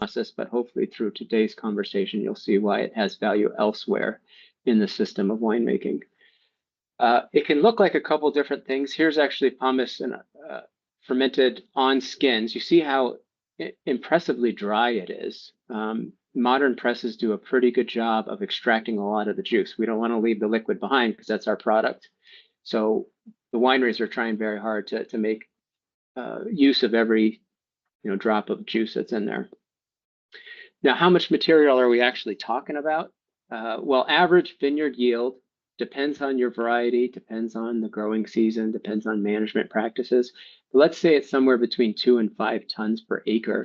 process, but hopefully through today's conversation, you'll see why it has value elsewhere in the system of winemaking. It can look like a couple different things. Here's actually pomace and fermented on skins. You see how impressively dry it is. Modern presses do a pretty good job of extracting a lot of the juice. We don't want to leave the liquid behind because that's our product. So the wineries are trying very hard to make use of every drop of juice that's in there. Now, how much material are we actually talking about? Well, average vineyard yield depends on your variety, depends on the growing season, depends on management practices. But let's say it's somewhere between 2 and 5 tons per acre.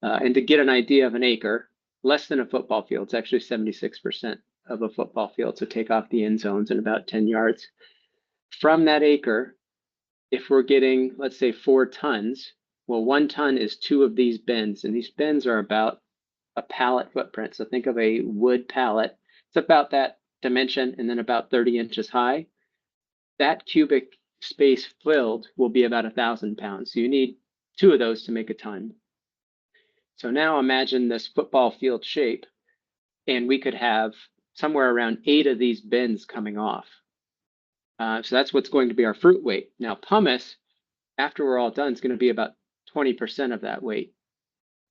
And to get an idea of an acre, less than a football field, it's actually 76% of a football field. So take off the end zones in about 10 yards. From that acre, if we're getting, let's say 4 tons, well, 1 ton is 2 of these bins, and these bins are about a pallet footprint. So think of a wood pallet. It's about that dimension and then about 30 inches high. That cubic space filled will be about 1,000 pounds. So you need 2 of those to make a ton. So now imagine this football field shape, and we could have somewhere around 8 of these bins coming off. So that's what's going to be our fruit weight. Now, pumice, after we're all done, is going to be about 20% of that weight.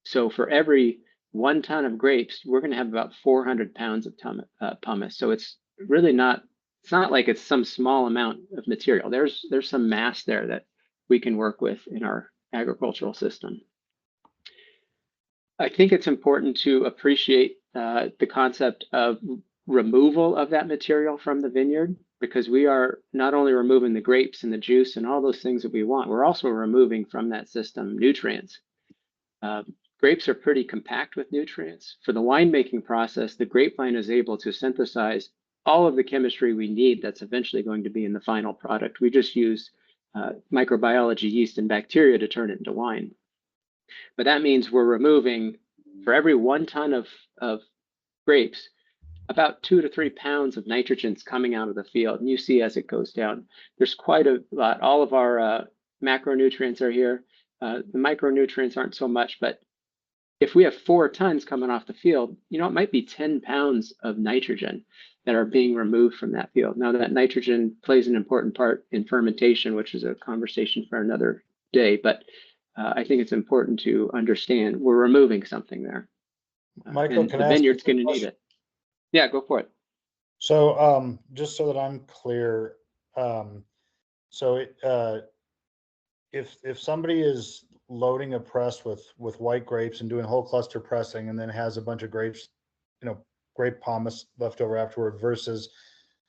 So for every 1 ton of grapes, we're going to have about 400 pounds of pumice. So it's really not, it's not like it's some small amount of material. There's some mass there that we can work with in our agricultural system. I think it's important to appreciate the concept of removal of that material from the vineyard, because we are not only removing the grapes and the juice and all those things that we want, we're also removing from that system nutrients. Grapes are pretty compact with nutrients. For the winemaking process, the grapevine is able to synthesize all of the chemistry we need that's eventually going to be in the final product. We just use microbiology, yeast, and bacteria to turn it into wine. But that means we're removing, for every 1 ton of grapes, about 2 to 3 pounds of nitrogen's coming out of the field. And you see as it goes down, there's quite a lot. All of our macronutrients are here. The micronutrients aren't so much, but if we have 4 tons coming off the field, it might be 10 pounds of nitrogen that are being removed from that field. Now, that nitrogen plays an important part in fermentation, which is a conversation for another day, but I think it's important to understand we're removing something there. Michael, can the vineyard's going to need it. Yeah, go for it. So just so that I'm clear, if somebody is loading a press with white grapes and doing whole cluster pressing and then has a bunch of grapes, grape pomace left over afterward, versus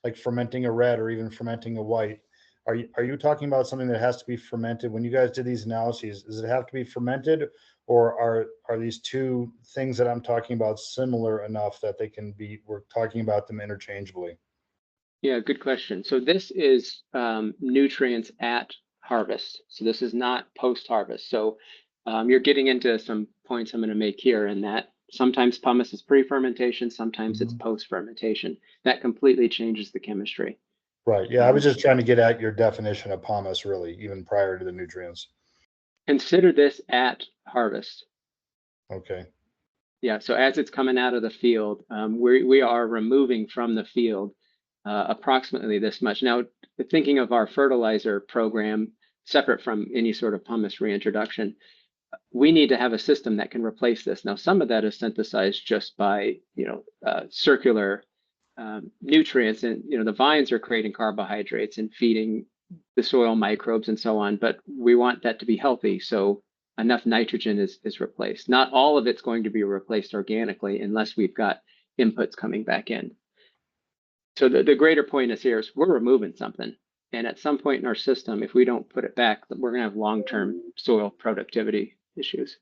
like fermenting a red or even fermenting a white, are you talking about something that has to be fermented? When you guys did these analyses, does it have to be fermented, or are these 2 things that I'm talking about similar enough that we're talking about them interchangeably? Yeah, good question. So this is nutrients at harvest. So this is not post-harvest. So you're getting into some points I'm going to make here, in that sometimes pumice is pre-fermentation, sometimes it's post-fermentation. That completely changes the chemistry. Right. Yeah, I was just trying to get at your definition of pumice, really, even prior to the nutrients. Consider this at harvest. Okay. Yeah, so as it's coming out of the field, we are removing from the field approximately this much. Now, thinking of our fertilizer program, separate from any sort of pumice reintroduction, we need to have a system that can replace this. Now, some of that is synthesized just by, circular nutrients, and the vines are creating carbohydrates and feeding the soil microbes and so on, but we want that to be healthy, so enough nitrogen is replaced. Not all of it's going to be replaced organically unless we've got inputs coming back in. So the greater point is here is we're removing something, and at some point in our system, if we don't put it back, we're going to have long-term soil productivity issues.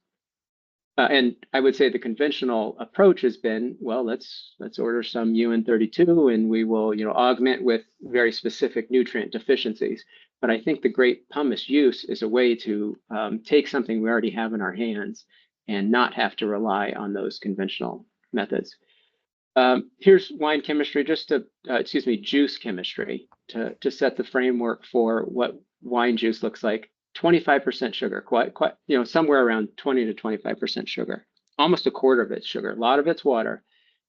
And I would say the conventional approach has been, well, let's order some UN32 and we will, augment with very specific nutrient deficiencies. But I think the grape pumice use is a way to take something we already have in our hands and not have to rely on those conventional methods. Here's wine chemistry, juice chemistry to set the framework for what wine juice looks like. 25% sugar, quite, somewhere around 20 to 25% sugar almost a quarter of it's sugar. A lot of it's water.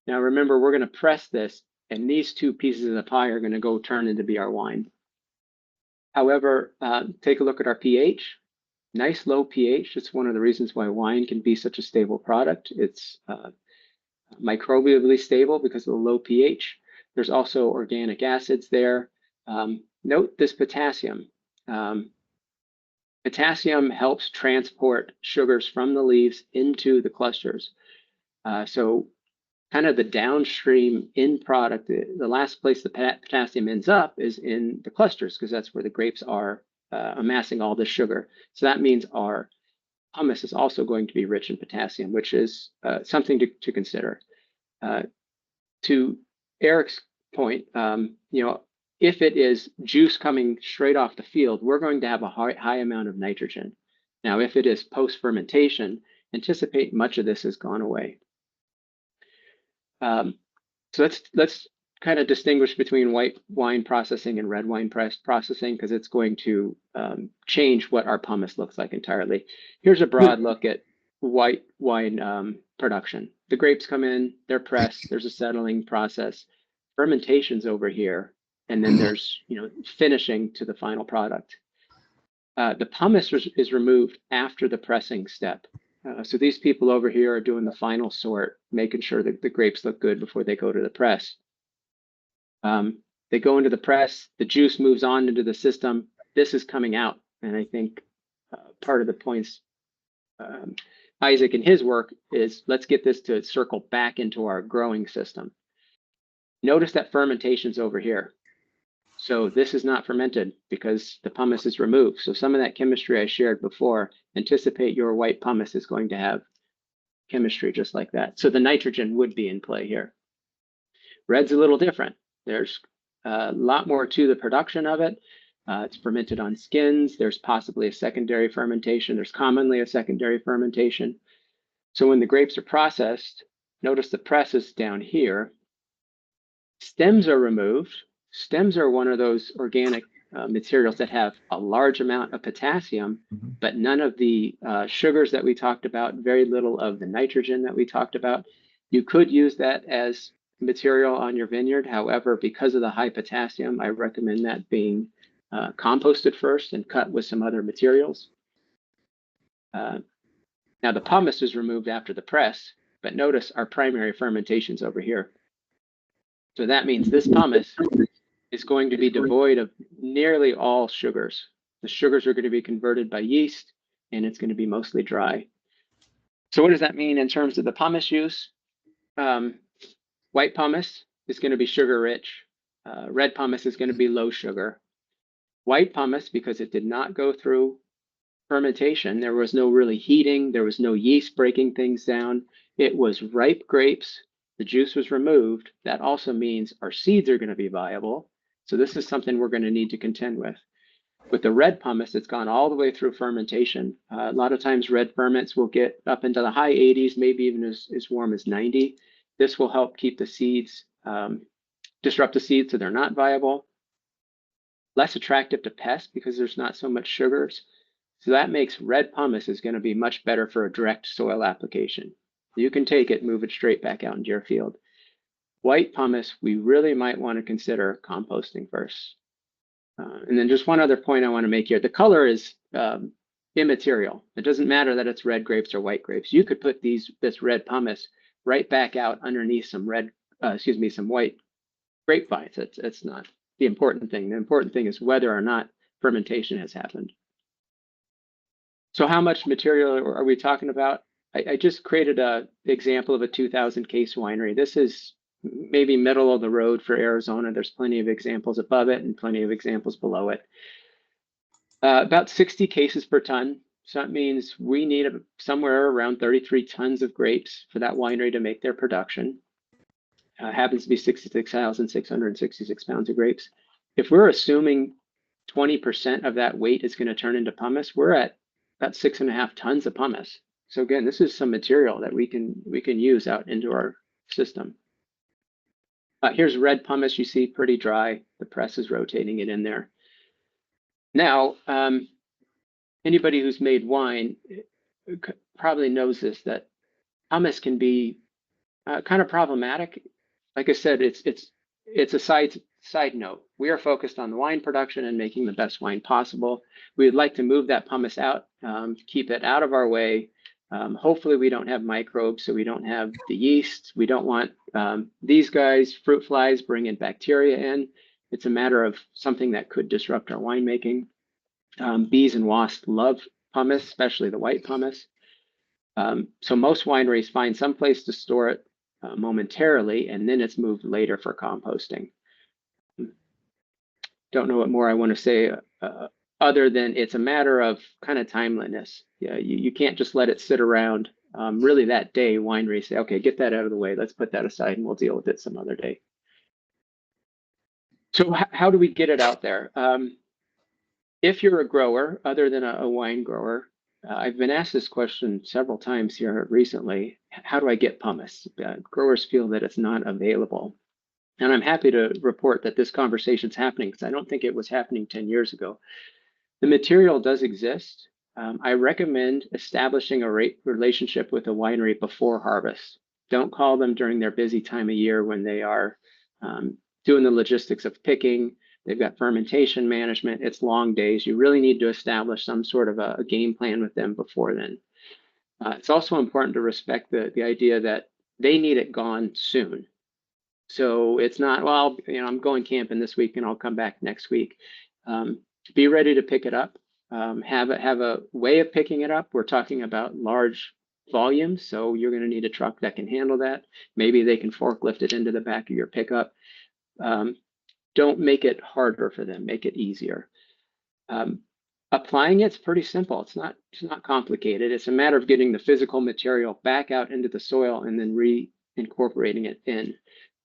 Now remember, we're going to press this, and these two pieces of the pie are going to go turn into be our wine. However, take a look at our pH. Nice low pH. It's one of the reasons why wine can be such a stable product. It's microbially stable because of the low pH. There's also organic acids there. Note this potassium. Potassium helps transport sugars from the leaves into the clusters. So kind of the downstream end product, the last place the potassium ends up is in the clusters, because that's where the grapes are amassing all this sugar. So that means our pumice is also going to be rich in potassium, which is something to consider. To Eric's point, if it is juice coming straight off the field, we're going to have a high amount of nitrogen. Now, if it is post-fermentation, anticipate much of this has gone away. So let's kind of distinguish between white wine processing and red wine processing, because it's going to change what our pumice looks like entirely. Here's a broad look at white wine production. The grapes come in, they're pressed, there's a settling process, fermentation's over here, and then there's finishing to the final product. The pumice is removed after the pressing step. So these people over here are doing the final sort, making sure that the grapes look good before they go to the press. They go into the press, the juice moves on into the system. This is coming out. And I think part of the points Isaac and his work is, let's get this to circle back into our growing system. Notice that fermentation's over here. So this is not fermented because the pumice is removed. So some of that chemistry I shared before, anticipate your white pumice is going to have chemistry just like that. So the nitrogen would be in play here. Red's a little different. There's a lot more to the production of it. It's fermented on skins. There's possibly a secondary fermentation. There's commonly a secondary fermentation. So when the grapes are processed, notice the press is down here. Stems are removed. Stems are one of those organic materials that have a large amount of potassium, but none of the sugars that we talked about, very little of the nitrogen that we talked about. You could use that as material on your vineyard. However, because of the high potassium, I recommend that being composted first and cut with some other materials. Now the pumice is removed after the press, but notice our primary fermentation's over here. So that means this pumice is going to be devoid of nearly all sugars. The sugars are going to be converted by yeast, and it's going to be mostly dry. So what does that mean in terms of the pumice use? White pumice is going to be sugar rich. Red pumice is going to be low sugar. White pumice, because it did not go through fermentation, there was no really heating, there was no yeast breaking things down. It was ripe grapes. The juice was removed. That also means our seeds are going to be viable. So this is something we're going to need to contend with. With the red pumice, it's gone all the way through fermentation. A lot of times red ferments will get up into the high 80s, maybe even as warm as 90. This will help keep the seeds, disrupt the seeds so they're not viable. Less attractive to pests because there's not so much sugars. So that makes red pumice is going to be much better for a direct soil application. You can take it, move it straight back out into your field. White pumice, we really might want to consider composting first. And then just one other point I want to make here. The color is immaterial. It doesn't matter that it's red grapes or white grapes. You could put this red pumice right back out underneath some some white grapevines. It's not the important thing. The important thing is whether or not fermentation has happened. So how much material are we talking about? I just created an example of a 2,000 case winery. This is maybe middle of the road for Arizona. There's plenty of examples above it and plenty of examples below it. About 60 cases per ton. So that means we need somewhere around 33 tons of grapes for that winery to make their production. Happens to be 66,666 pounds of grapes. If we're assuming 20% of that weight is going to turn into pumice, we're at about 6.5 tons of pumice. So again, this is some material that we can use out into our system. Here's red pumice. You see, pretty dry. The press is rotating it in there. Now, anybody who's made wine probably knows this, that Pumice can be kind of problematic. Like I said, it's a side note. We are focused on the wine production and making the best wine possible. We would like to move that pumice out, keep it out of our way. Hopefully we don't have microbes, so we don't have the yeast. We don't want these guys, fruit flies, bringing bacteria in. It's a matter of something that could disrupt our winemaking. Bees and wasps love pumice, especially the white pumice. So most wineries find some place to store it momentarily, and then it's moved later for composting. Don't know what more I want to say other than it's a matter of kind of timeliness. Yeah, you can't just let it sit around. Really that day, wineries say, okay, get that out of the way. Let's put that aside and we'll deal with it some other day. So how do we get it out there? If you're a grower, other than a wine grower, I've been asked this question several times here recently. How do I get pumice? Growers feel that it's not available. And I'm happy to report that this conversation is happening because I don't think it was happening 10 years ago. The material does exist. I recommend establishing a relationship with a winery before harvest. Don't call them during their busy time of year when they are doing the logistics of picking. They've got fermentation management. It's long days. You really need to establish some sort of a game plan with them before then. It's also important to respect the idea that they need it gone soon. So it's not, well, I'm going camping this week and I'll come back next week. Be ready to pick it up. Have a way of picking it up. We're talking about large volumes, so you're going to need a truck that can handle that. Maybe they can forklift it into the back of your pickup. Don't make it harder for them. Make it easier. Applying it's pretty simple. It's not complicated. It's a matter of getting the physical material back out into the soil and then reincorporating it in.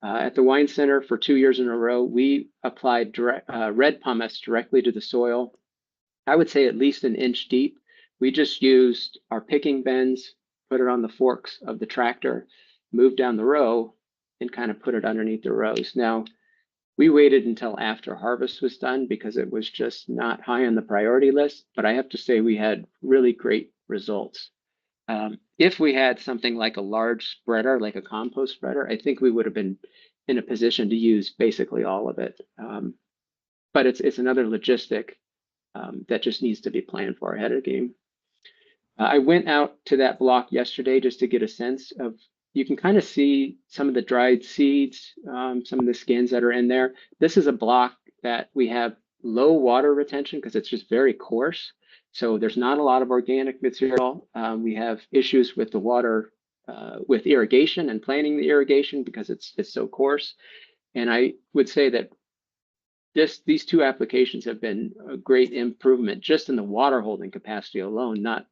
At the Wine Center for 2 years in a row, we applied red pumice directly to the soil. I would say at least an inch deep. We just used our picking bends, put it on the forks of the tractor, moved down the row, and kind of put it underneath the rows. Now, we waited until after harvest was done because it was just not high on the priority list, but I have to say we had really great results. If we had something like a large spreader, like a compost spreader, I think we would have been in a position to use basically all of it. But it's another logistic that just needs to be planned for ahead of the game. I went out to that block yesterday just to get a sense of, you can kind of see some of the dried seeds, some of the skins that are in there. This is a block that we have low water retention because it's just very coarse. So there's not a lot of organic material. We have issues with the water, with irrigation and planning the irrigation because it's so coarse. And I would say that these two applications have been a great improvement just in the water holding capacity alone, not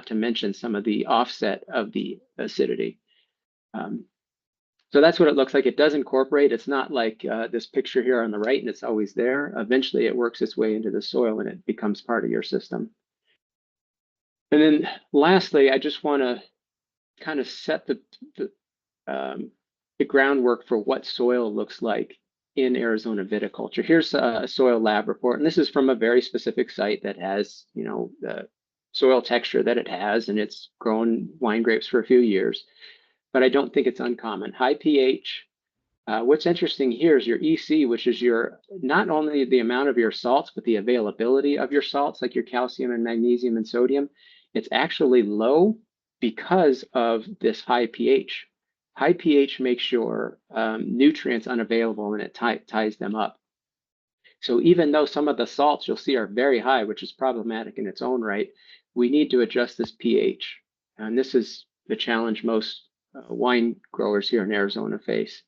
to mention some of the offset of the acidity. So that's what it looks like. It does incorporate. It's not like this picture here on the right and it's always there. Eventually it works its way into the soil and it becomes part of your system. And then lastly, I just want to kind of set the groundwork for what soil looks like in Arizona viticulture. Here's a soil lab report, and this is from a very specific site that has, the soil texture that it has, and it's grown wine grapes for a few years. But I don't think it's uncommon. High pH. What's interesting here is your EC, which is your not only the amount of your salts, but the availability of your salts, like your calcium and magnesium and sodium. It's actually low because of this high pH. High pH makes your nutrients unavailable and it ties them up. So even though some of the salts you'll see are very high, which is problematic in its own right, we need to adjust this pH. And this is the challenge most wine growers here in Arizona face.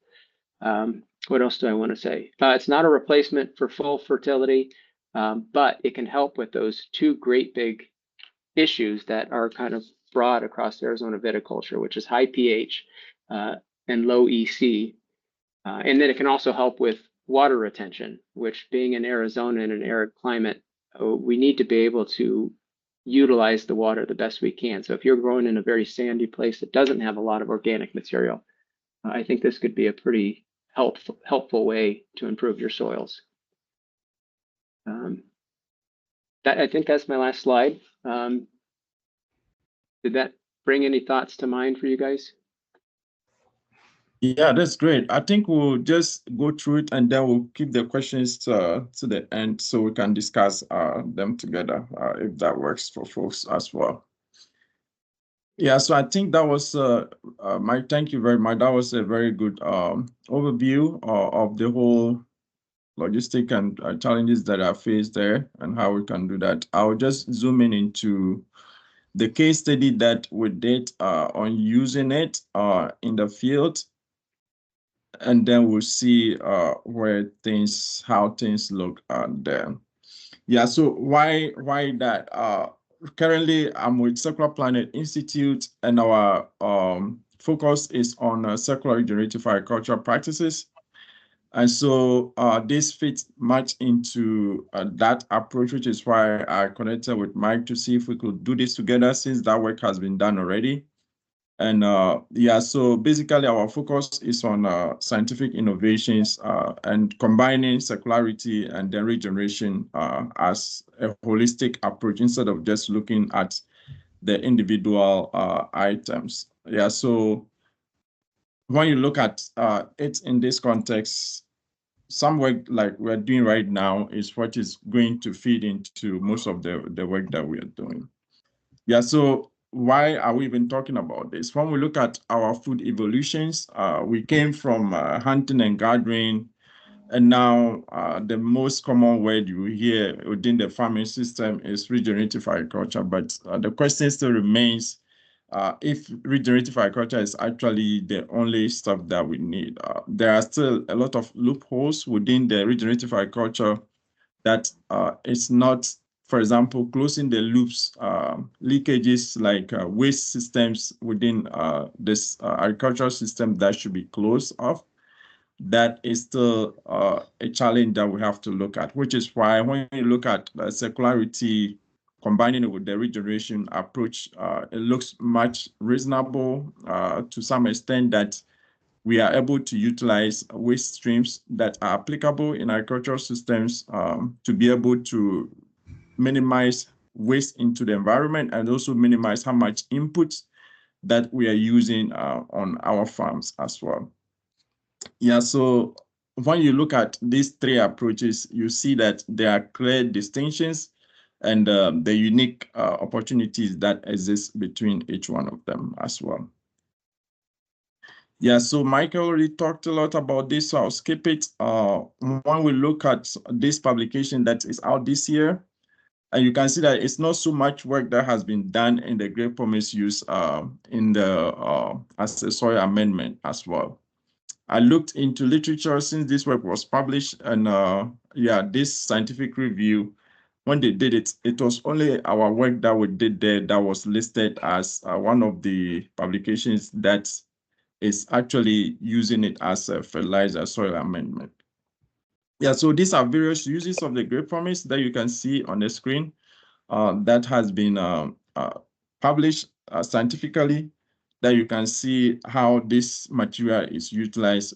What else do I want to say? It's not a replacement for full fertility, but it can help with those two great big issues that are kind of broad across Arizona viticulture, which is high pH and low EC. And then it can also help with water retention, which being in Arizona in an arid climate, we need to be able to utilize the water the best we can. So if you're growing in a very sandy place that doesn't have a lot of organic material, I think this could be a pretty helpful way to improve your soils. I think that's my last slide. Did that bring any thoughts to mind for you guys? Yeah, that's great. I think we'll just go through it and then we'll keep the questions to the end so we can discuss them together if that works for folks as well. Yeah, so I think that was Mike, thank you very much. That was a very good overview of the whole logistic and challenges that are faced there and how we can do that. I'll just zoom in into the case study that we did on using it in the field. And then we'll see how things look there. Yeah, so why that? Currently, I'm with Circular Planet Institute, and our focus is on circular regenerative agricultural practices. And so this fits much into that approach, which is why I connected with Mike to see if we could do this together since that work has been done already. And yeah, so basically our focus is on scientific innovations and combining circularity and then regeneration as a holistic approach instead of just looking at the individual items. Yeah, so when you look at it in this context, some work like we're doing right now is what is going to feed into most of the work that we are doing. Yeah, so why are we even talking about this? When we look at our food evolutions, we came from hunting and gathering, and now the most common word you hear within the farming system is regenerative agriculture. But the question still remains if regenerative agriculture is actually the only stuff that we need. There are still a lot of loopholes within the regenerative agriculture that it's not, for example, closing the loops, leakages like waste systems within this agricultural system that should be closed off. That is still a challenge that we have to look at, which is why when you look at circularity, combining it with the regeneration approach, it looks much reasonable to some extent that we are able to utilize waste streams that are applicable in agricultural systems to be able to minimize waste into the environment and also minimize how much input that we are using on our farms as well. Yeah, so when you look at these three approaches, you see that there are clear distinctions and the unique opportunities that exist between each one of them as well. Yeah, so Michael already talked a lot about this, so I'll skip it. When we look at this publication that is out this year, and you can see that it's not so much work that has been done in the Grape Pomace use in the as a soil amendment as well. I looked into literature since this work was published, and yeah, this scientific review, when they did it, it was only our work that we did there that was listed as one of the publications that is actually using it as a fertilizer soil amendment. Yeah, so these are various uses of the Grape Pomace that you can see on the screen that has been published scientifically, that you can see how this material is utilized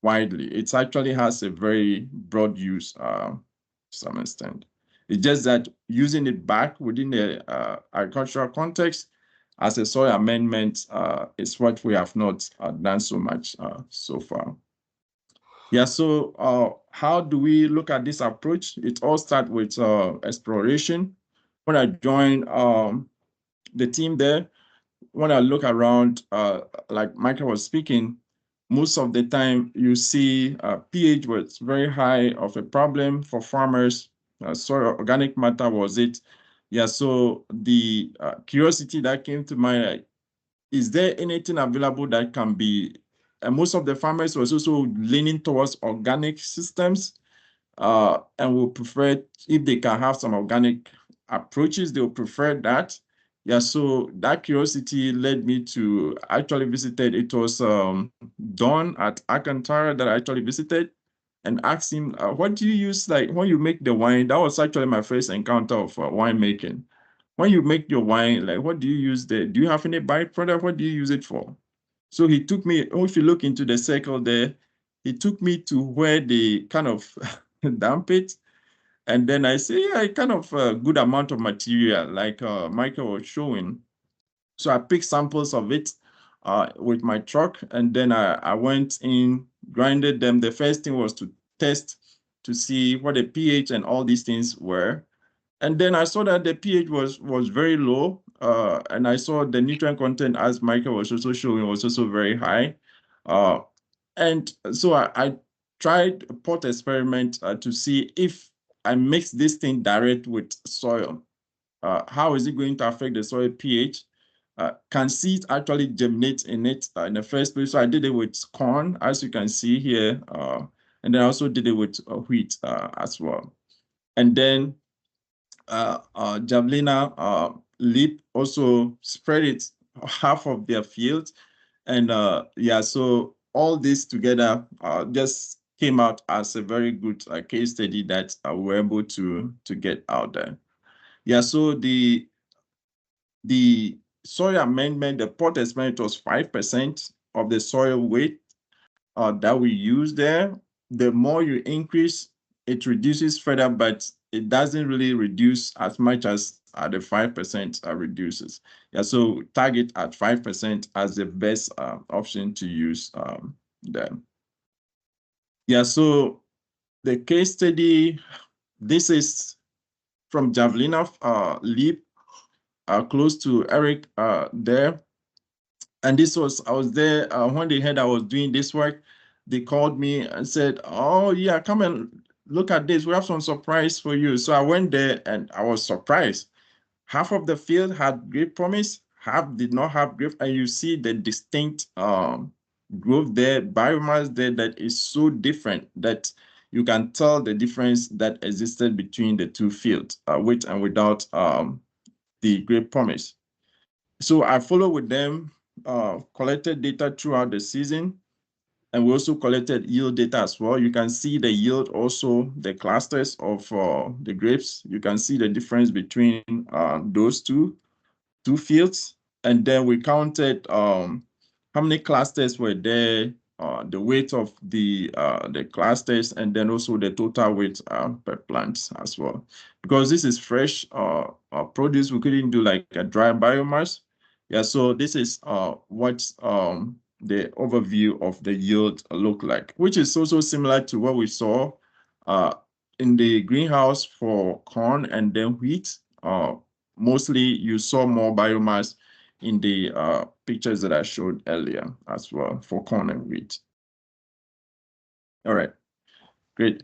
widely. It actually has a very broad use to some extent. It's just that using it back within the agricultural context as a soil amendment is what we have not done so much so far. Yeah, so how do we look at this approach? It all starts with exploration. When I joined the team there, when I look around, like Michael was speaking, most of the time you see pH was very high of a problem for farmers. Soil organic matter was it. Yeah, so the curiosity that came to mind, is there anything available that can be, and most of the farmers was also leaning towards organic systems and will prefer, if they can have some organic approaches, they'll prefer that. Yeah, so that curiosity led me to actually visited, it was Don at Alcantara that I actually visited and asked him, what do you use, like when you make the wine? That was actually my first encounter of wine making. When you make your wine, like what do you use there? Do you have any byproduct? What do you use it for? So he took me, if you look into the circle there, he took me to where they kind of damp it. And then I say, yeah, kind of a good amount of material, like Michael was showing. So I picked samples of it with my truck, and then I went in, grinded them. The first thing was to test to see what the pH and all these things were. And then I saw that the pH was very low, and I saw the nutrient content, as Michael was also showing, was also very high. And so I tried a pot experiment to see if I mix this thing direct with soil, how is it going to affect the soil pH? Can seeds actually germinate in it in the first place? So I did it with corn, as you can see here, and then I also did it with wheat as well. And then Javelina Leap also spread it half of their field. And yeah, so all this together just came out as a very good case study that we were able to get out there. Yeah, so the soil amendment, the pot experiment was 5% of the soil weight that we use there. The more you increase, it reduces further, but it doesn't really reduce as much as the 5% reduces. Yeah, so target at 5% as the best option to use there. Yeah, so the case study, this is from Javelina Leap, close to Eric there. And this was, I was there when they heard I was doing this work. They called me and said, oh yeah, come and look at this. We have some surprise for you. So I went there and I was surprised. Half of the field had Grape Pomace, half did not have grape. And you see the distinct growth there, biomass there that is so different that you can tell the difference that existed between the two fields, with and without the Grape Pomace. So I followed with them, collected data throughout the season, and we also collected yield data as well. You can see the yield, also the clusters of the grapes. You can see the difference between those two fields. And then we counted how many clusters were there, the weight of the clusters, and then also the total weight per plant as well. Because this is fresh produce, we couldn't do like a dry biomass. Yeah, so this is what the overview of the yield look like, which is also similar to what we saw in the greenhouse for corn and then wheat. Mostly you saw more biomass in the pictures that I showed earlier as well for corn and wheat. All right, great.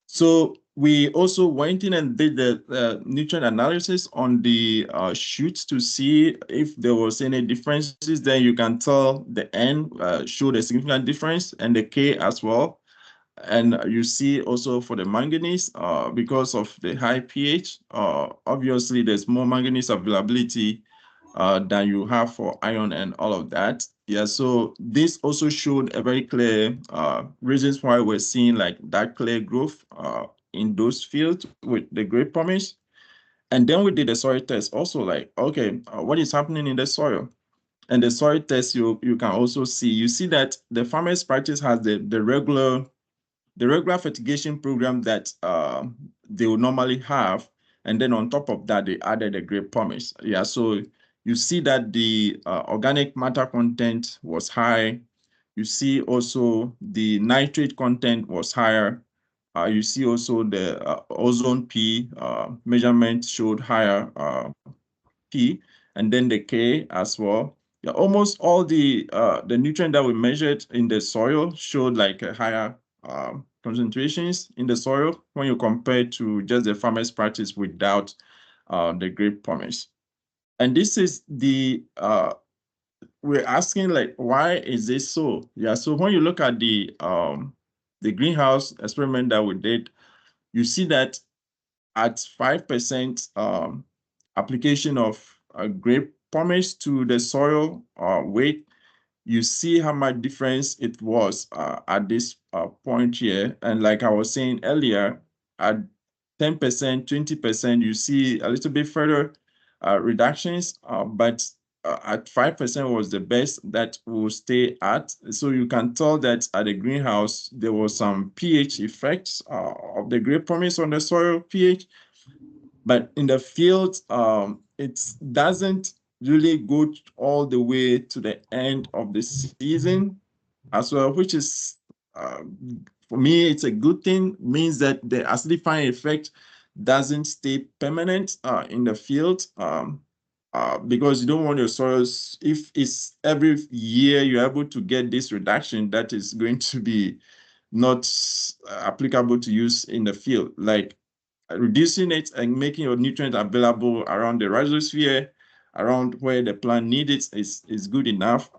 So we also went in and did the nutrient analysis on the shoots to see if there was any differences. Then you can tell the N showed a significant difference and the K as well. And you see also for the manganese, because of the high pH, obviously there's more manganese availability than you have for iron and all of that. Yeah, so this also showed a very clear reasons why we're seeing like that clear growth in those fields with the Grape Pomace. And then we did the soil test also, like, okay, what is happening in the soil? And the soil test, you can also see, you see that the farmers practice has the regular fertigation program that they will normally have. And then on top of that, they added the Grape Pomace. Yeah, so you see that the organic matter content was high. You see also the nitrate content was higher. You see also the ozone P measurement showed higher P, and then the K as well. Yeah, almost all the nutrient that we measured in the soil showed like a higher concentrations in the soil when you compare to just the farmer's practice without the Grape Pomace. And this is the we're asking like, why is this so? Yeah, so when you look at the greenhouse experiment that we did, you see that at 5% application of Grape Pomace to the soil weight, you see how much difference it was at this point here. And like I was saying earlier, at 10%, 20%, you see a little bit further reductions, but at 5% was the best that will stay at. So you can tell that at the greenhouse, there was some pH effects of the Grape Pomace on the soil pH. But in the field, it doesn't really go all the way to the end of the season as well, which is, for me, it's a good thing. Means that the acidifying effect doesn't stay permanent in the field, because you don't want your soils, if it's every year you're able to get this reduction, that is going to be not applicable to use in the field. Like reducing it and making your nutrients available around the rhizosphere, around where the plant needs it, is good enough.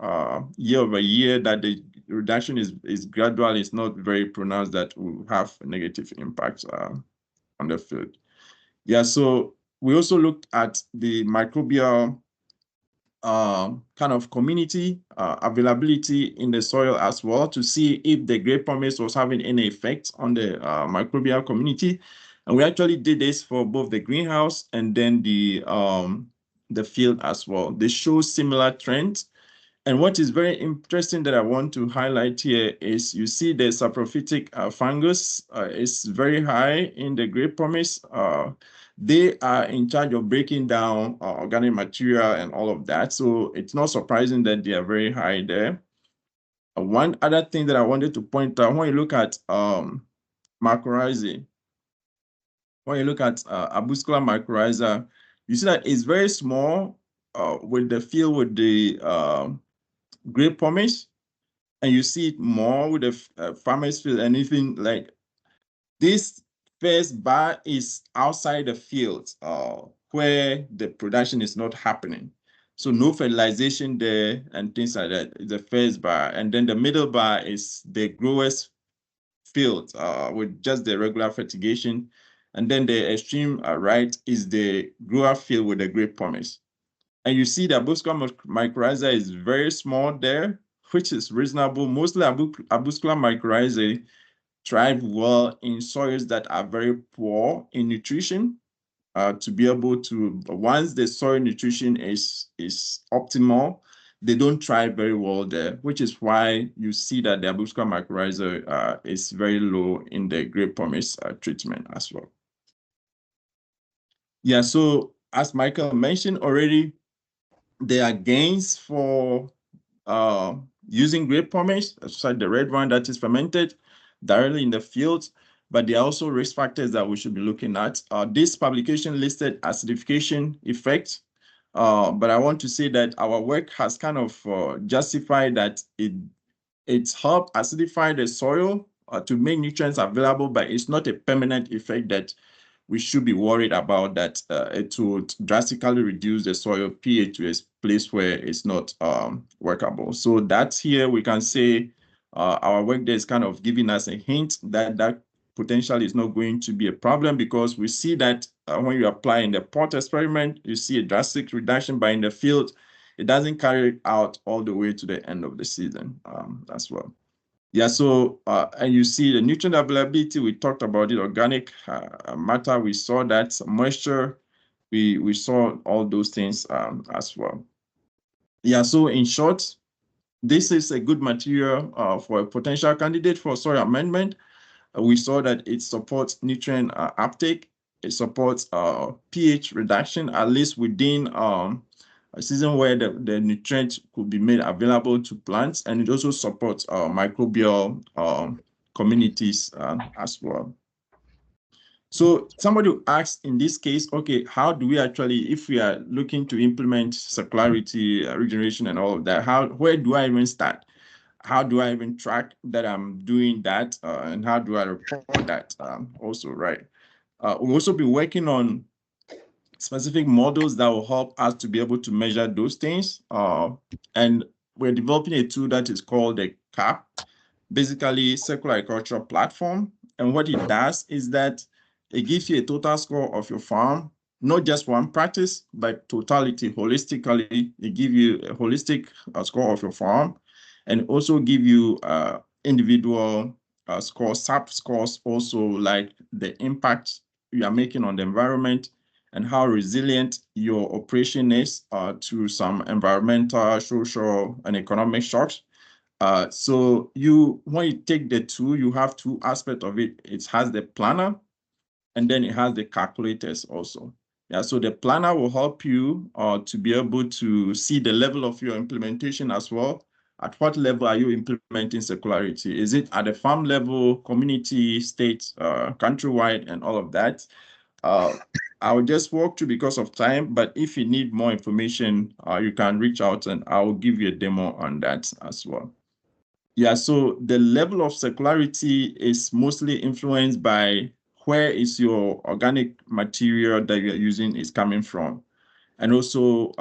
Year over year, that the reduction is gradual, it's not very pronounced, that will have a negative impact on the field. Yeah, so we also looked at the microbial kind of community availability in the soil as well, to see if the Grape Pomace was having any effect on the microbial community. And we actually did this for both the greenhouse and then the field as well. They show similar trends. And what is very interesting that I want to highlight here is you see the saprophytic fungus is very high in the Grape Pomace. They are in charge of breaking down organic material and all of that. So it's not surprising that they are very high there. One other thing that I wanted to point out, when you look at mycorrhizae, when you look at arbuscular mycorrhiza, you see that it's very small with the field with the Grape Pomace, and you see it more with the farmer's field. And even like this first bar is outside the field where the production is not happening. So no fertilization there and things like that. It's the first bar. And then the middle bar is the grower's field with just the regular fertigation. And then the extreme right is the grower field with the Grape Pomace. And you see the arbuscular mycorrhiza is very small there, which is reasonable. Mostly arbuscular mycorrhizae thrive well in soils that are very poor in nutrition, to be able to, once the soil nutrition is optimal, they don't thrive very well there, which is why you see that the arbuscular mycorrhiza is very low in the Grape Pomace treatment as well. Yeah, so as Michael mentioned already, there are gains for using Grape Pomace, aside the red one that is fermented directly in the fields, but there are also risk factors that we should be looking at. This publication listed acidification effect, but I want to say that our work has kind of justified that it's helped acidify the soil to make nutrients available, but it's not a permanent effect that we should be worried about, that it would drastically reduce the soil pH to a place where it's not workable. So that's here we can say our work there is kind of giving us a hint that that potentially is not going to be a problem, because we see that when you apply in the pot experiment, you see a drastic reduction, but in the field, it doesn't carry it out all the way to the end of the season as well. Yeah, so, and you see the nutrient availability, we talked about it, organic matter, we saw that, moisture, we saw all those things as well. Yeah, so in short, this is a good material for a potential candidate for soil amendment. We saw that it supports nutrient uptake, it supports pH reduction, at least within a season where the nutrients could be made available to plants, and it also supports microbial communities as well. So somebody asked in this case, okay, how do we actually, if we are looking to implement circularity, regeneration and all of that, where do I even start? How do I even track that I'm doing that? And how do I report that also, right? We'll also be working on specific models that will help us to be able to measure those things. And we're developing a tool that is called the CAP, basically Circular Agriculture Platform. And what it does is that it gives you a total score of your farm, not just one practice, but totality, holistically. It gives you a holistic score of your farm, and also give you individual scores, sub-scores also, like the impact you are making on the environment and how resilient your operation is to some environmental, social, and economic shocks. So when you take the tool, you have two aspects of it. It has the planner, and then it has the calculators also. Yeah, so the planner will help you to be able to see the level of your implementation as well. At what level are you implementing circularity? Is it at the farm level, community, state, countrywide, and all of that? I will just walk through because of time, but if you need more information, you can reach out and I will give you a demo on that as well. Yeah, so the level of circularity is mostly influenced by where is your organic material that you're using is coming from. And also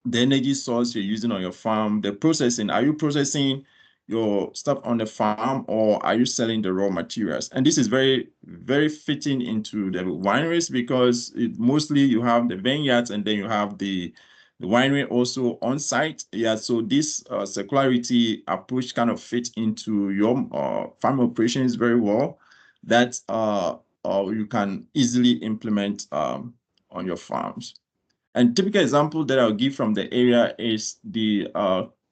the energy source you're using on your farm, the processing. Are you processing your stuff on the farm or are you selling the raw materials? And this is very, very fitting into the wineries because mostly you have the vineyards and then you have the winery also on site. Yeah, so this circularity approach kind of fits into your farm operations very well that you can easily implement on your farms. And typical example that I'll give from the area is the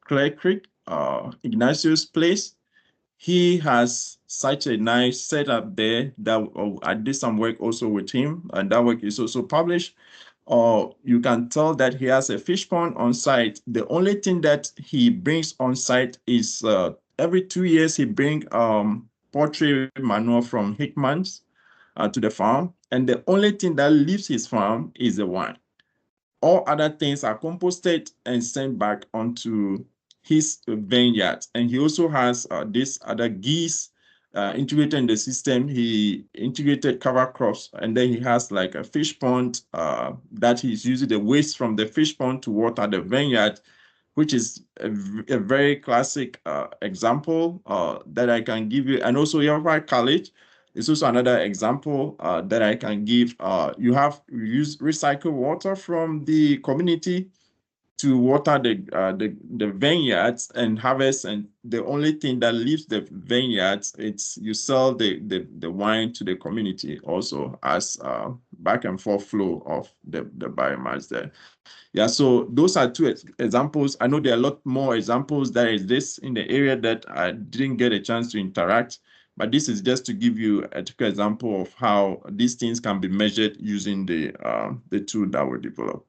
Clay Creek, Ignacio's place. He has such a nice setup there that I did some work also with him, and that work is also published. You can tell that he has a fish pond on site. The only thing that he brings on site is every 2 years he brings poultry manure from Hickman's to the farm, and the only thing that leaves his farm is the wine. All other things are composted and sent back onto his vineyard. And he also has this other geese integrated in the system. He integrated cover crops, and then he has like a fish pond that he's using the waste from the fish pond to water the vineyard, which is a very classic example that I can give you. And also Yavapai College is also another example that I can give. You use recycled water from the community to water the vineyards and harvest, and the only thing that leaves the vineyards, it's you sell the wine to the community also as back and forth flow of the biomass there. Yeah, so those are two examples. I know there are a lot more examples that exist in the area that I didn't get a chance to interact, but this is just to give you a typical example of how these things can be measured using the tool that we developed.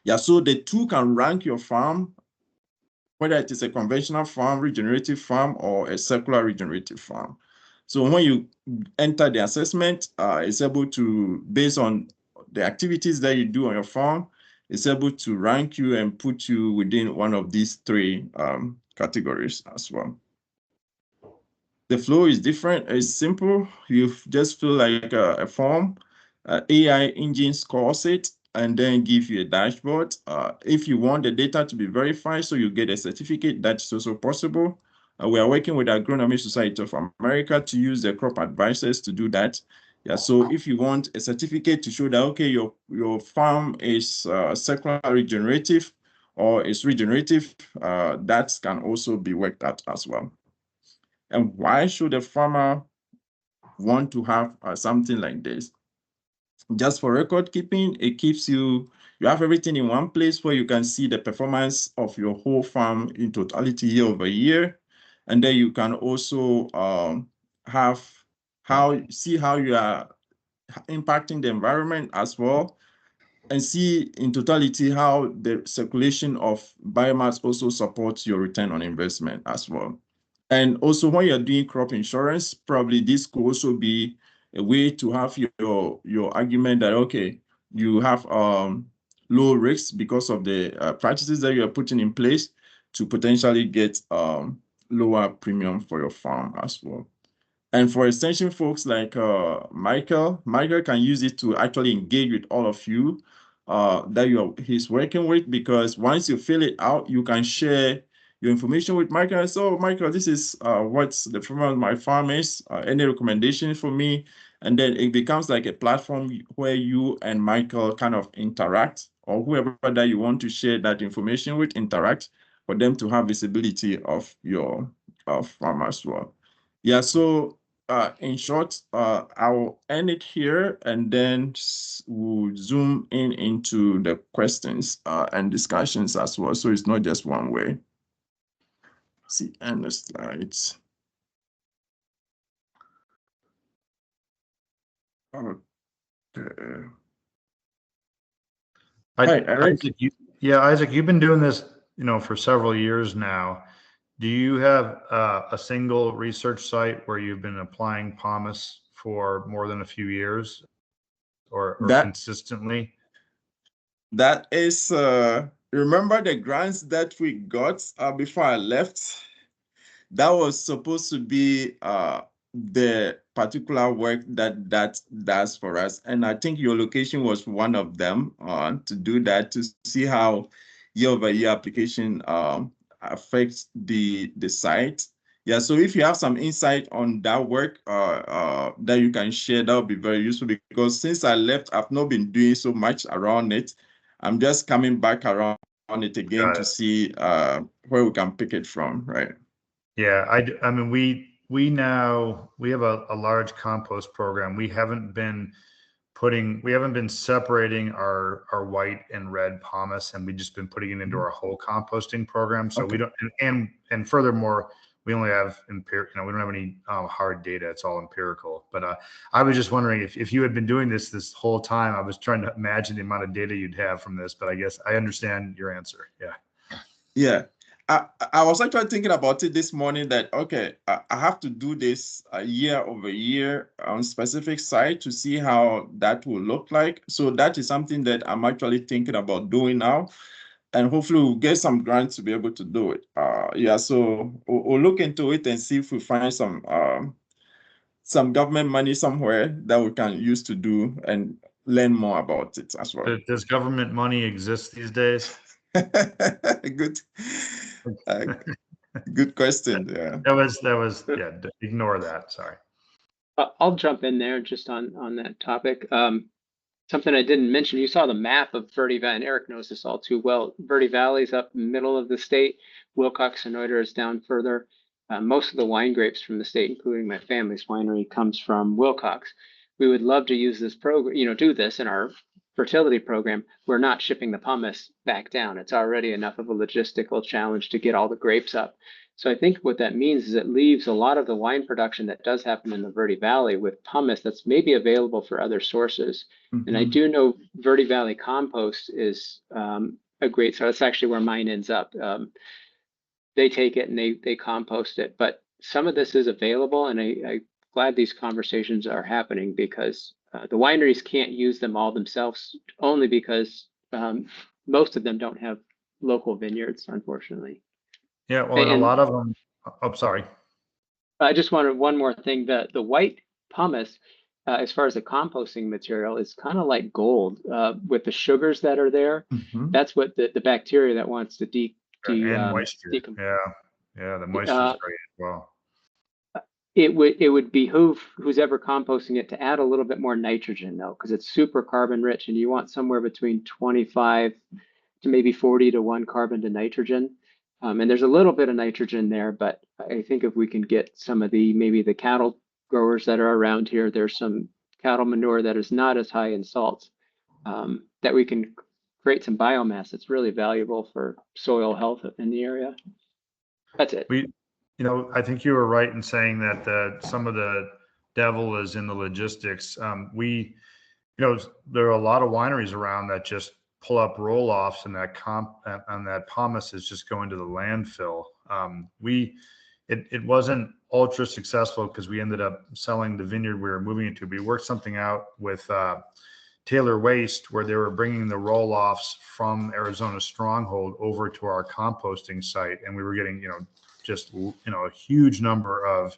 Yeah, so the tool can rank your farm, whether it is a conventional farm, regenerative farm, or a circular regenerative farm. So when you enter the assessment, it's able to, based on the activities that you do on your farm, it's able to rank you and put you within one of these three categories as well. The flow is different. It's simple. You just fill like a form. AI engine scores it and then give you a dashboard. If you want the data to be verified, so you get a certificate, that's also possible. We are working with the Agronomy Society of America to use the crop advisors to do that. Yeah, so if you want a certificate to show that, okay, your farm is circular regenerative or is regenerative, that can also be worked out as well. And why should a farmer want to have something like this? Just for record keeping, it keeps you have everything in one place where you can see the performance of your whole farm in totality year over year. And then you can also see how you are impacting the environment as well, and see in totality how the circulation of biomass also supports your return on investment as well. And also when you're doing crop insurance, probably this could also be a way to have your argument that, okay, you have low risks because of the practices that you're putting in place to potentially get lower premium for your farm as well. And for extension folks like Michael can use it to actually engage with all of you that he's working with, because once you fill it out, you can share your information with Michael. And so, Michael, this is what's the format of my farm is. Any recommendation for me? And then it becomes like a platform where you and Michael kind of interact, or whoever that you want to share that information with interact, for them to have visibility of your farm as well. Yeah, so in short, I'll end it here and then we'll zoom into the questions and discussions as well. So it's not just one way. See, end the slides. Hi, Eric. Isaac, you've been doing this, for several years now. Do you have a single research site where you've been applying Pomace for more than a few years, or consistently? That is, remember the grants that we got before I left? That was supposed to be the particular work that does for us. And I think your location was one of them to do that, to see how year-over-year application affects the site. Yeah, so if you have some insight on that work that you can share, that would be very useful, because since I left, I've not been doing so much around it. I'm just coming back around it again to see where we can pick it from, right? Yeah, I mean, we have a large compost program. We haven't been separating our white and red pomace, and we've just been putting it into our whole composting program. So we don't, and furthermore, we only have we don't have any hard data. It's all empirical. But I was just wondering if you had been doing this whole time. I was trying to imagine the amount of data you'd have from this, but I guess I understand your answer. Yeah. Yeah. I was actually thinking about it this morning that, okay, I have to do this year over year on specific site to see how that will look like. So that is something that I'm actually thinking about doing now. And hopefully we'll get some grants to be able to do it. Yeah, so we'll look into it and see if we find some government money somewhere that we can use to do and learn more about it as well. Does government money exist these days? Good. Good question. Yeah. That was yeah. Ignore that. Sorry. I'll jump in there just on that topic. Something I didn't mention, you saw the map of Verde Valley, and Eric knows this all too well. Verde Valley's up middle of the state. Wilcox-Sonoyta is down further. Most of the wine grapes from the state, including my family's winery, comes from Wilcox. We would love to use this program, do this in our fertility program. We're not shipping the pomace back down. It's already enough of a logistical challenge to get all the grapes up. So I think what that means is it leaves a lot of the wine production that does happen in the Verde Valley with pomace that's maybe available for other sources. Mm-hmm. And I do know Verde Valley compost is a great, so that's actually where mine ends up. They take it and they compost it, but some of this is available, and I'm glad these conversations are happening, because the wineries can't use them all themselves, only because most of them don't have local vineyards, unfortunately. Yeah, well, and a lot of them. Oh, sorry. I just wanted one more thing. The white pomace, as far as the composting material, is kind of like gold with the sugars that are there. Mm-hmm. That's what the bacteria that wants to and moisture. Yeah, the moisture is great as well. It would behoove who's ever composting it to add a little bit more nitrogen, though, because it's super carbon rich, and you want somewhere between 25 to maybe 40 to 1 carbon to nitrogen. And there's a little bit of nitrogen there, but I think if we can get some of maybe the cattle growers that are around here, there's some cattle manure that is not as high in salts, that we can create some biomass that's really valuable for soil health in the area. That's it. I think you were right in saying that some of the devil is in the logistics. There are a lot of wineries around that just pull up roll-offs, and that pomace is just going to the landfill. It wasn't ultra successful because we ended up selling the vineyard we were moving into. We worked something out with Taylor Waste, where they were bringing the roll-offs from Arizona Stronghold over to our composting site, and we were getting a huge number of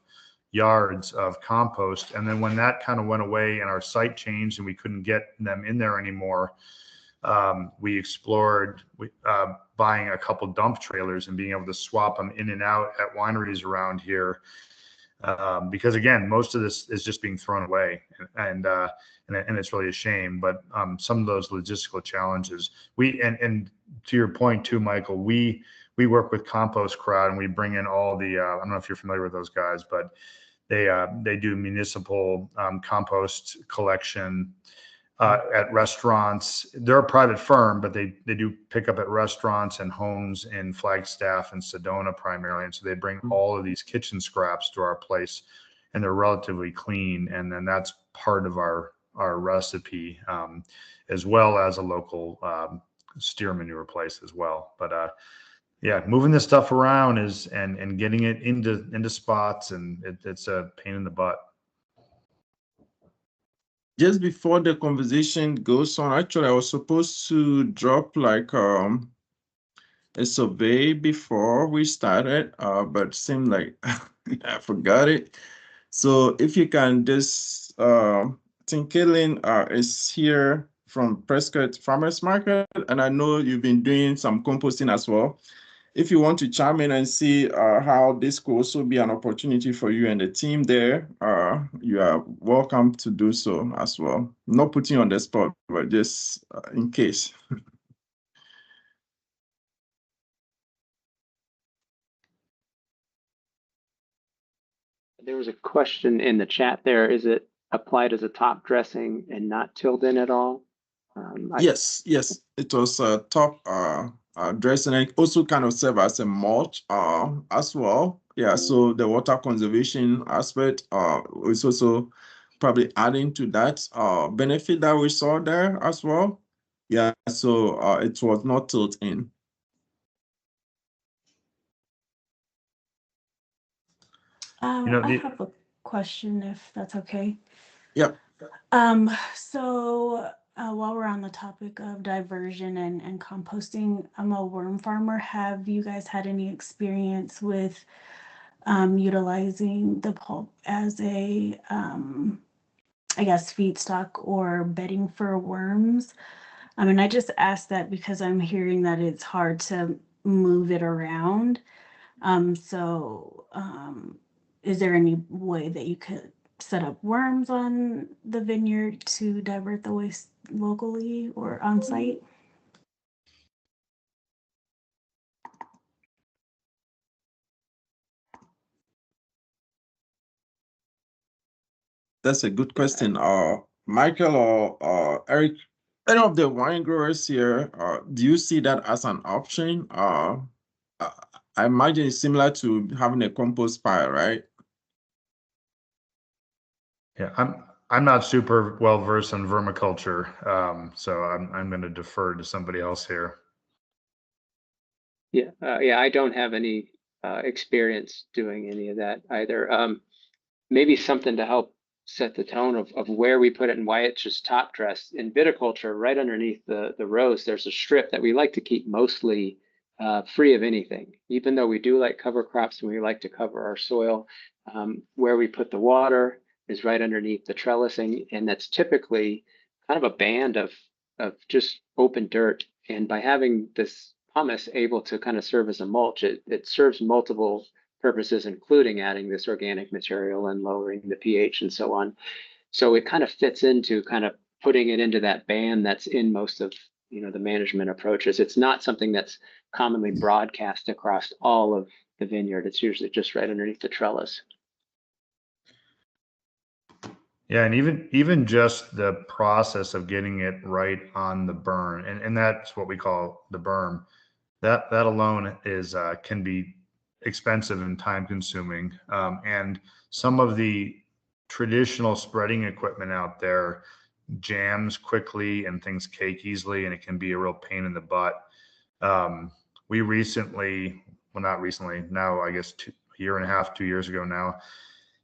yards of compost. And then when that kind of went away and our site changed and we couldn't get them in there anymore, we explored buying a couple dump trailers and being able to swap them in and out at wineries around here, because again, most of this is just being thrown away, and it's really a shame. But some of those logistical challenges, and to your point too, Michael, we work with Compost Crowd, and we bring in all the I don't know if you're familiar with those guys, but they do municipal compost collection at restaurants. They're a private firm, but they do pick up at restaurants and homes in Flagstaff and Sedona primarily. And so they bring all of these kitchen scraps to our place, and they're relatively clean. And then that's part of our our recipe, as well as a local steer manure place as well. But yeah, moving this stuff around and getting it into spots, and it's a pain in the butt. Just before the conversation goes on, actually, I was supposed to drop like a survey before we started, but seemed like I forgot it. So if you can just, I think Caitlin is here from Prescott Farmers Market, and I know you've been doing some composting as well. If you want to chime in and see how this could also be an opportunity for you and the team there, you are welcome to do so as well. Not putting you on the spot, but just in case. There was a question in the chat there. Is it applied as a top dressing and not tilled in at all? Yes, it was a top dressing, and it also kind of serve as a mulch as well. Yeah, so the water conservation aspect is also probably adding to that benefit that we saw there as well. Yeah, so it was not tilled in. I have a question, if that's okay. Yep. So while we're on the topic of diversion and composting, I'm a worm farmer. Have you guys had any experience with utilizing the pulp as a, I guess, feedstock or bedding for worms? I mean, I just asked that because I'm hearing that it's hard to move it around. Is there any way that you could set up worms on the vineyard to divert the waste locally or on site? That's a good question. Michael or Eric, any of the wine growers here, do you see that as an option? I imagine it's similar to having a compost pile, right? Yeah, I'm not super well versed on vermiculture, so I'm going to defer to somebody else here. Yeah, I don't have any experience doing any of that either. Maybe something to help set the tone of where we put it and why it's just top dressed. In viticulture, right underneath the rows, there's a strip that we like to keep mostly free of anything. Even though we do like cover crops and we like to cover our soil, where we put the water is right underneath the trellising, and that's typically kind of a band of just open dirt. And by having this pumice able to kind of serve as a mulch, it serves multiple purposes, including adding this organic material and lowering the pH and so on. So it kind of fits into kind of putting it into that band that's in most of the management approaches. It's not something that's commonly broadcast across all of the vineyard. It's usually just right underneath the trellis. Yeah, and even just the process of getting it right on the burn, and that's what we call the berm. That alone is can be expensive and time consuming. And some of the traditional spreading equipment out there jams quickly and things cake easily, and it can be a real pain in the butt. We recently, well, not recently, now I guess a year and a half, 2 years ago now,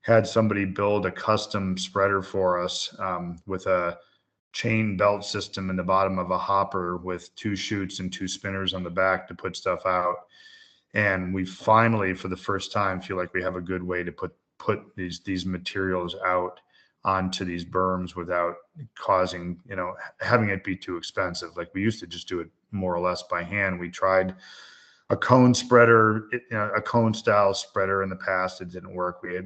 had somebody build a custom spreader for us with a chain belt system in the bottom of a hopper with 2 chutes and 2 spinners on the back to put stuff out. And we finally, for the first time, feel like we have a good way to put these materials out onto these berms without causing, having it be too expensive. Like we used to just do it more or less by hand. We tried a cone spreader, a cone style spreader in the past. It didn't work. We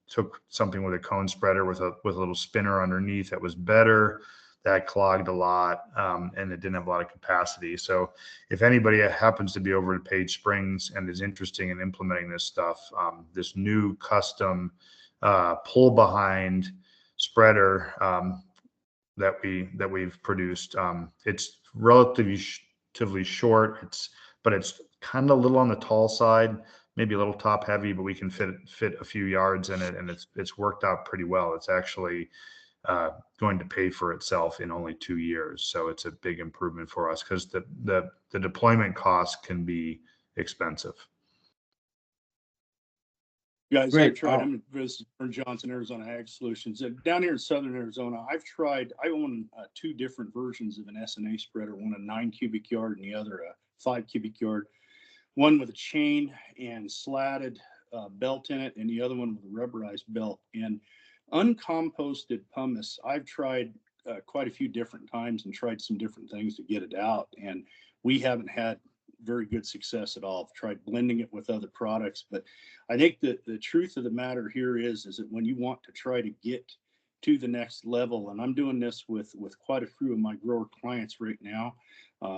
took something with a cone spreader with a little spinner underneath that was better. That clogged a lot, and it didn't have a lot of capacity. So if anybody happens to be over at Page Springs and is interested in implementing this stuff, this new custom pull behind spreader that we've produced, it's relatively short. But it's kind of a little on the tall side, maybe a little top heavy, but we can fit a few yards in it, and it's worked out pretty well. It's actually going to pay for itself in only 2 years. So it's a big improvement for us because the deployment costs can be expensive. Guys, Great. I've tried. I'm a visitor from Johnson, Arizona Ag Solutions. Down here in Southern Arizona, I own 2 different versions of an SNA spreader, one a 9 cubic yard and the other a 5 cubic yard. One with a chain and slatted belt in it, and the other one with a rubberized belt. And uncomposted pumice, I've tried quite a few different times and tried some different things to get it out. And we haven't had very good success at all. I've tried blending it with other products, but I think that the truth of the matter here is that when you want to try to get to the next level, and I'm doing this with quite a few of my grower clients right now.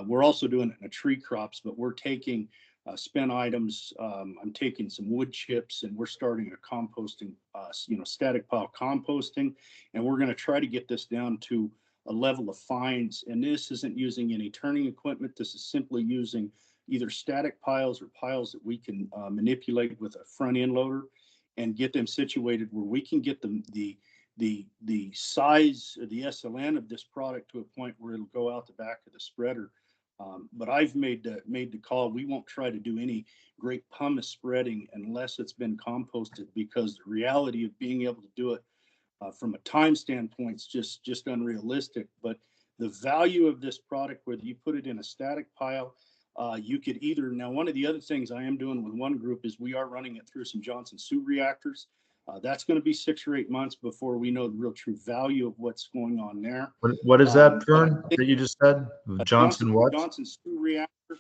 We're also doing it in the tree crops, but we're taking spent items. I'm taking some wood chips, and we're starting a composting, static pile composting, and we're going to try to get this down to a level of fines. And this isn't using any turning equipment. This is simply using either static piles or piles that we can manipulate with a front end loader and get them situated where we can get them the size of the SLN of this product to a point where it'll go out the back of the spreader. But I've made the call. We won't try to do any grape pumice spreading unless it's been composted, because the reality of being able to do it from a time standpoint is just unrealistic. But the value of this product, whether you put it in a static pile, you could either, now one of the other things I am doing with one group is we are running it through some Johnson Sioux reactors. That's going to be 6 or 8 months before we know the real true value of what's going on there. What is that, Vern, that you just said? Johnson what? Johnson Sioux reactor.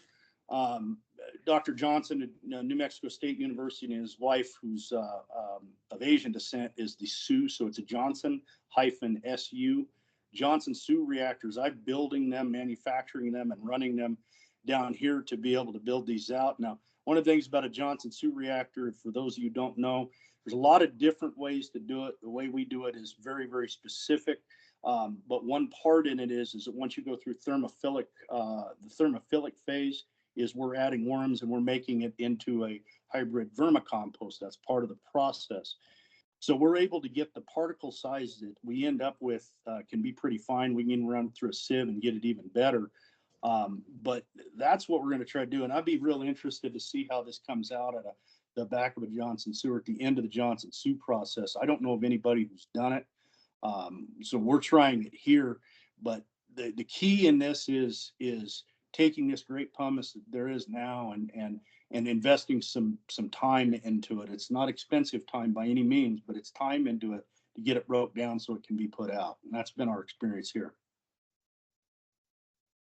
Dr. Johnson at New Mexico State University, and his wife, who's of Asian descent, is the Sioux. So it's a Johnson-SU. Johnson Sioux reactors. I'm building them, manufacturing them, and running them down here to be able to build these out. Now, one of the things about a Johnson Sioux reactor, for those of you who don't know, there's a lot of different ways to do it. The way we do it is very, very specific. But one part in it is that once you go through thermophilic, the thermophilic phase is we're adding worms and we're making it into a hybrid vermicompost. That's part of the process. So we're able to get the particle size that we end up with can be pretty fine. We can run through a sieve and get it even better. But that's what we're going to try to do. And I'd be real interested to see how this comes out at the back of a Johnson Sioux, at the end of the Johnson Sioux process. I don't know of anybody who's done it. So we're trying it here. But the key in this is taking this great pumice that there is now and investing some time into it. It's not expensive time by any means, but it's time into it to get it broke down so it can be put out. And that's been our experience here.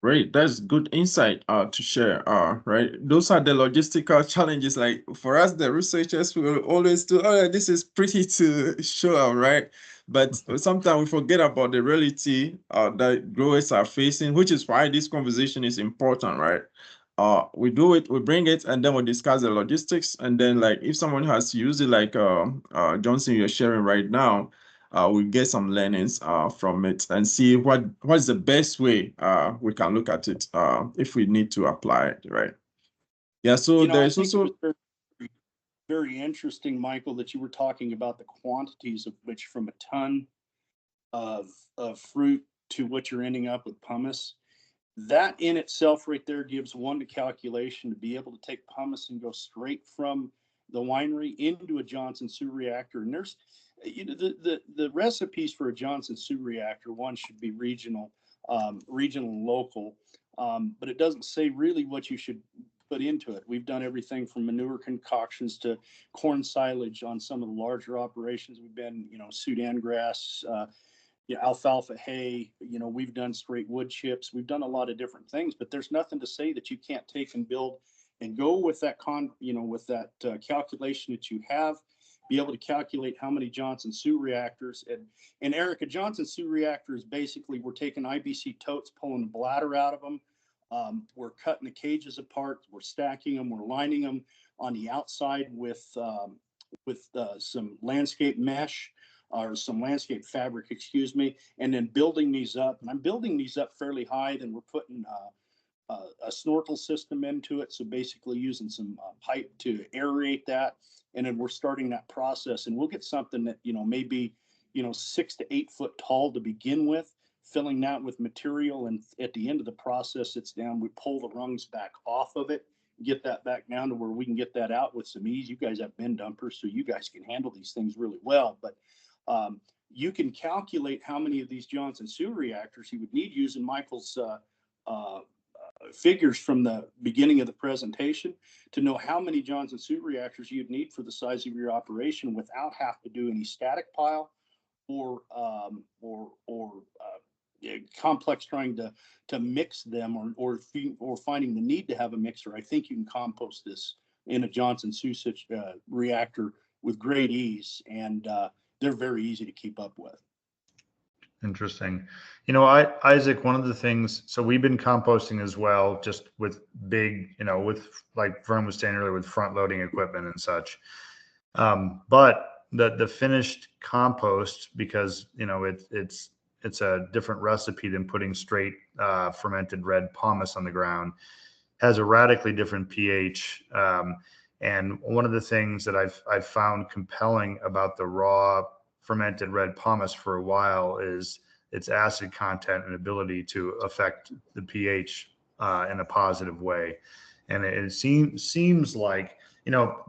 Great, that's good insight to share. Right, those are the logistical challenges. Like for us, the researchers will always do, oh, this is pretty to show, right? But sometimes we forget about the reality that growers are facing, which is why this conversation is important, right? We do it, we bring it, and then we discuss the logistics. And then, like, if someone has used it, like Johnson, you're sharing right now, we get some learnings from it and see what's the best way we can look at it if we need to apply it, right? Yeah, so there's also very, very interesting, Michael, that you were talking about the quantities of which from a ton of fruit to what you're ending up with pumice. That in itself right there gives one the calculation to be able to take pumice and go straight from the winery into a Johnson Sioux reactor. And there's, the recipes for a Johnson Sioux reactor, one should be regional and local, but it doesn't say really what you should put into it. We've done everything from manure concoctions to corn silage on some of the larger operations. We've been, Sudan grass, alfalfa hay, we've done straight wood chips. We've done a lot of different things, but there's nothing to say that you can't take and build and go with that calculation that you have, be able to calculate how many Johnson Sioux reactors. And Eric, a Johnson Sioux reactor is basically, we're taking IBC totes, pulling the bladder out of them. We're cutting the cages apart. We're stacking them. We're lining them on the outside with some landscape mesh, or some landscape fabric, excuse me, and then building these up. And I'm building these up fairly high. Then we're putting a snorkel system into it. So basically using some pipe to aerate that. And then we're starting that process, and we'll get something that, maybe, 6 to 8 foot tall to begin with, filling that with material. And at the end of the process, it's down. We pull the rungs back off of it, get that back down to where we can get that out with some ease. You guys have bin dumpers, so you guys can handle these things really well. But you can calculate how many of these Johnson Sioux reactors you would need using Michael's figures from the beginning of the presentation to know how many Johnson Sioux reactors you'd need for the size of your operation without have to do any static pile or complex trying to mix them or finding the need to have a mixer. I think you can compost this in a Johnson Sioux reactor with great ease, and they're very easy to keep up with. Interesting. Isaac, one of the things, so we've been composting as well, just with big, with, like Vern was saying earlier, with front loading equipment and such. But the finished compost, because, it's a different recipe than putting straight fermented red pomace on the ground, has a radically different pH. And one of the things that I've found compelling about the raw fermented red pomace for a while is its acid content and ability to affect the pH in a positive way. And it seems like,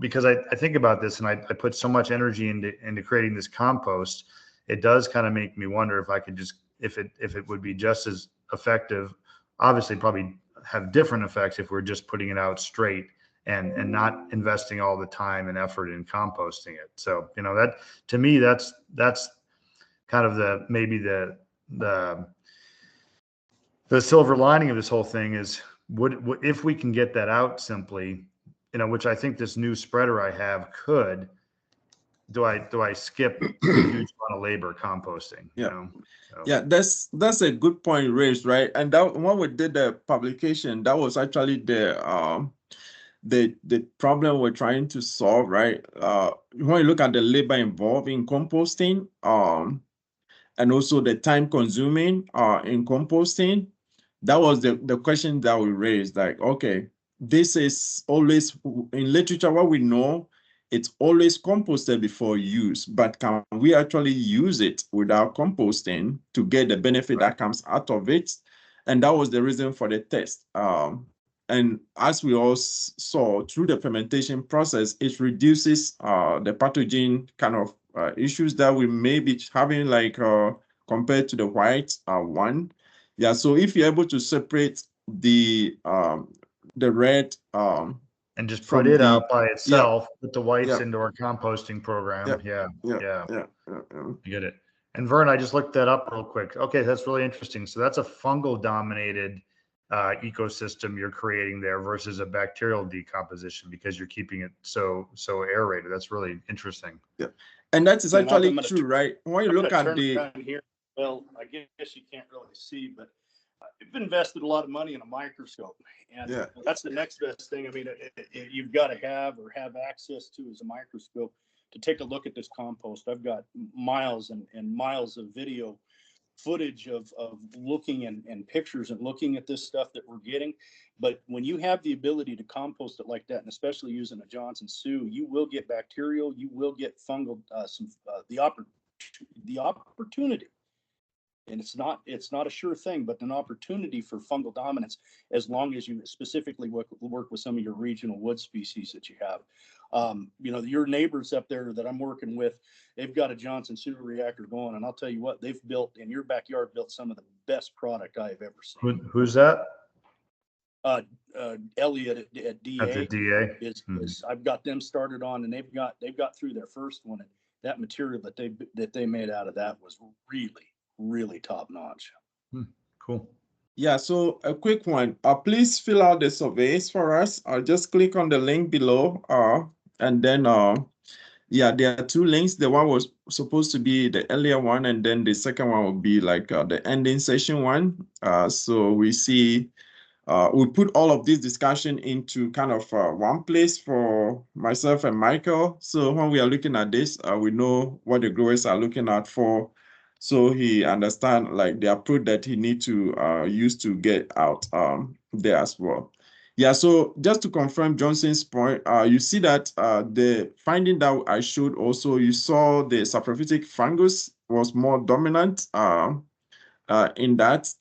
because I think about this and I put so much energy into creating this compost, it does kind of make me wonder if I could just, if it would be just as effective, obviously probably have different effects if we're just putting it out straight and not investing all the time and effort in composting it. So, that, to me, that's kind of maybe the silver lining of this whole thing is if we can get that out simply, which I think this new spreader I have could, do I skip a huge amount of labor composting? Yeah. So. Yeah, that's a good point raised, right? And that when we did the publication, that was actually the problem we're trying to solve, right? When you look at the labor involved in composting, and also the time consuming in composting, that was the question that we raised. Like, okay, this is always in literature, what we know, it's always composted before use, but can we actually use it without composting to get the benefit that comes out of it? And that was the reason for the test. And as we all saw through the fermentation process, it reduces the pathogen kind of issues that we may be having, like compared to the white one. Yeah, so if you're able to separate the red and just put it out by itself, put the whites into our composting program. Yeah. You get it. And Vern, I just looked that up real quick. Okay, that's really interesting. So that's a fungal dominated ecosystem you're creating there versus a bacterial decomposition, because you're keeping it so aerated. That's really interesting. Yeah, and that is actually true, right? When you look at the here, well, I guess you can't really see, but I've invested a lot of money in a microscope, and that's the next best thing. I mean, you've got to have access to is a microscope to take a look at this compost. I've got miles and miles of video footage of looking and pictures and looking at this stuff that we're getting. But when you have the ability to compost it like that, and especially using a Johnson Sioux, you will get bacterial, you will get fungal, the opportunity. And it's not a sure thing, but an opportunity for fungal dominance, as long as you specifically work with some of your regional wood species that you have. Your neighbors up there that I'm working with, they've got a Johnson Sioux reactor going, and I'll tell you what, they've built in your backyard, built some of the best product I've ever seen. Who's that? Elliot at DA. At the DA. Is I've got them started on, and they've got through their first one, and that material that they made out of that was really top notch. Cool. Yeah, so a quick one. Please fill out the surveys for us. Just click on the link below. And then, there are two links. The one was supposed to be the earlier one, and then the second one will be like the ending session one. So we see, we put all of this discussion into kind of one place for myself and Michael. So when we are looking at this, we know what the growers are looking out for. So he understand like the approach that he need to use to get out there as well. Yeah, so just to confirm Johnson's point, you see that the finding that I showed also, you saw the saprophytic fungus was more dominant in that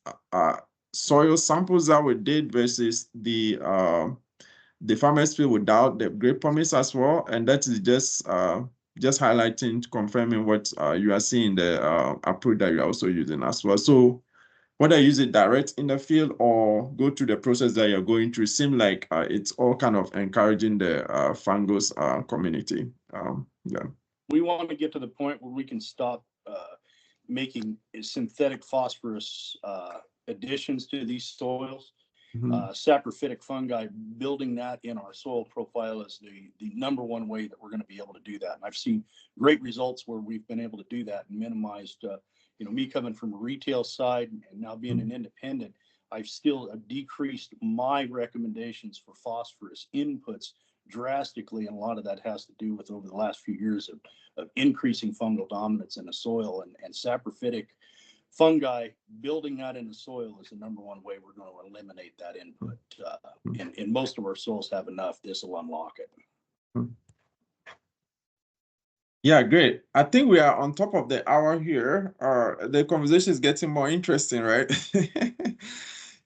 soil samples that we did versus the farmers field without the Grape Pomace as well, and that is just highlighting, confirming what you are seeing, the approach that you're also using as well. So whether you use it direct in the field or go through the process that you're going through, seems like it's all kind of encouraging the fungus community. Yeah. We want to get to the point where we can stop making synthetic phosphorus additions to these soils. Saprophytic fungi, building that in our soil profile is the number one way that we're going to be able to do that. And I've seen great results where we've been able to do that and minimized, me coming from a retail side and now being an independent, I've still decreased my recommendations for phosphorus inputs drastically. And a lot of that has to do with over the last few years of increasing fungal dominance in the soil, and saprophytic fungi, building that in the soil is the number one way we're going to eliminate that input. And most of our soils have enough. This will unlock it. Yeah, great. I think we are on top of the hour here. The conversation is getting more interesting, right?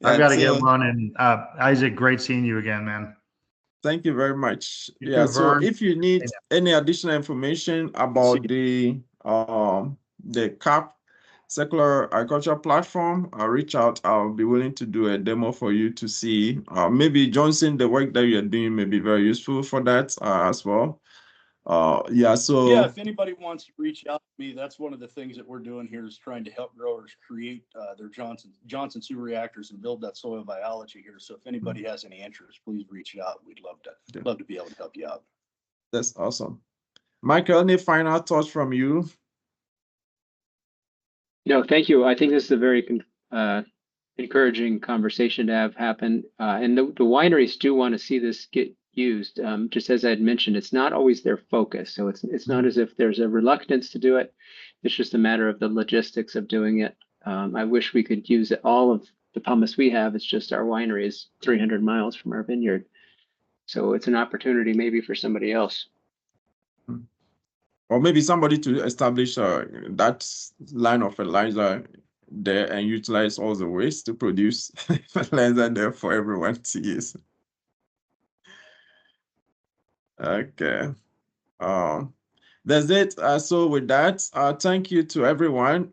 I've got to get running. Isaac, great seeing you again, man. Thank you very much. You Yeah, too, so Vern. if you need any additional information about the CAP circular agriculture platform, reach out. I'll be willing to do a demo for you to see. Maybe Johnson, the work that you're doing may be very useful for that as well. So if anybody wants to reach out to me, that's one of the things that we're doing here is trying to help growers create their Johnson sewer reactors and build that soil biology here. So if anybody has any interest, please reach out. We'd love to be able to help you out. That's awesome. Michael, any final thoughts from you? No, thank you. I think this is a very encouraging conversation to have happen. And the wineries do want to see this get used. Just as I had mentioned, it's not always their focus. So it's not as if there's a reluctance to do it. It's just a matter of the logistics of doing it. I wish we could use all of the pomace we have. It's just our winery is 300 miles from our vineyard. So it's an opportunity maybe for somebody else. Or maybe somebody to establish that line of fertilizer there and utilize all the waste to produce fertilizer there for everyone to use. Okay. That's it. So with that, thank you to everyone.